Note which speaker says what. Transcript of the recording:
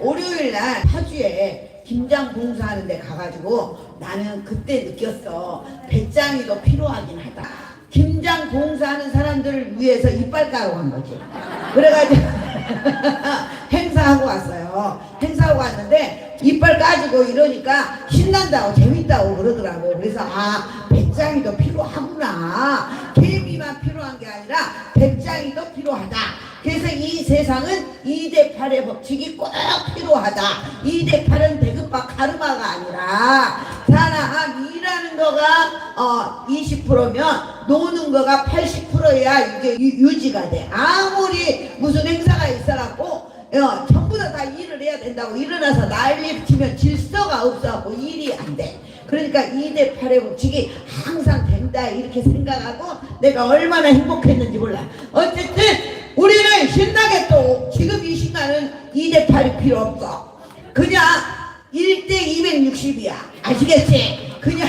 Speaker 1: 월요일 날 파주에 김장 봉사하는 데 가가지고 나는 그때 느꼈어. 배짱이도 필요하긴 하다. 김장 봉사하는 사람들을 위해서 이빨 까러 간 거지. 그래가지고 행사하고 왔어요. 행사하고 왔는데 이빨 까지고 이러니까 신난다고 재밌다고 그러더라고. 그래서 아, 배짱이도 필요하구나. 개미만 필요한 게 아니라 배짱이도 필요하다. 그래서 이 세상은 2대8의 법칙이 꼭 필요하다. 2대8은 대급과 카르마가 아니라 사람 일하는 거가 20%면 노는 거가 80%야 이게 유지가 돼. 아무리 무슨 행사가 있어갖고 전부 다 일을 해야 된다고 일어나서 난리 치면 질서가 없어갖고 일이 안 돼. 그러니까 2대8의 법칙이 항상 된다 이렇게 생각하고 내가 얼마나 행복했는지 몰라. 어쨌든 우리는 신나게 또 지금 이 시간은 2대8이 필요 없어. 그냥 1대260이야. 아시겠지? 그냥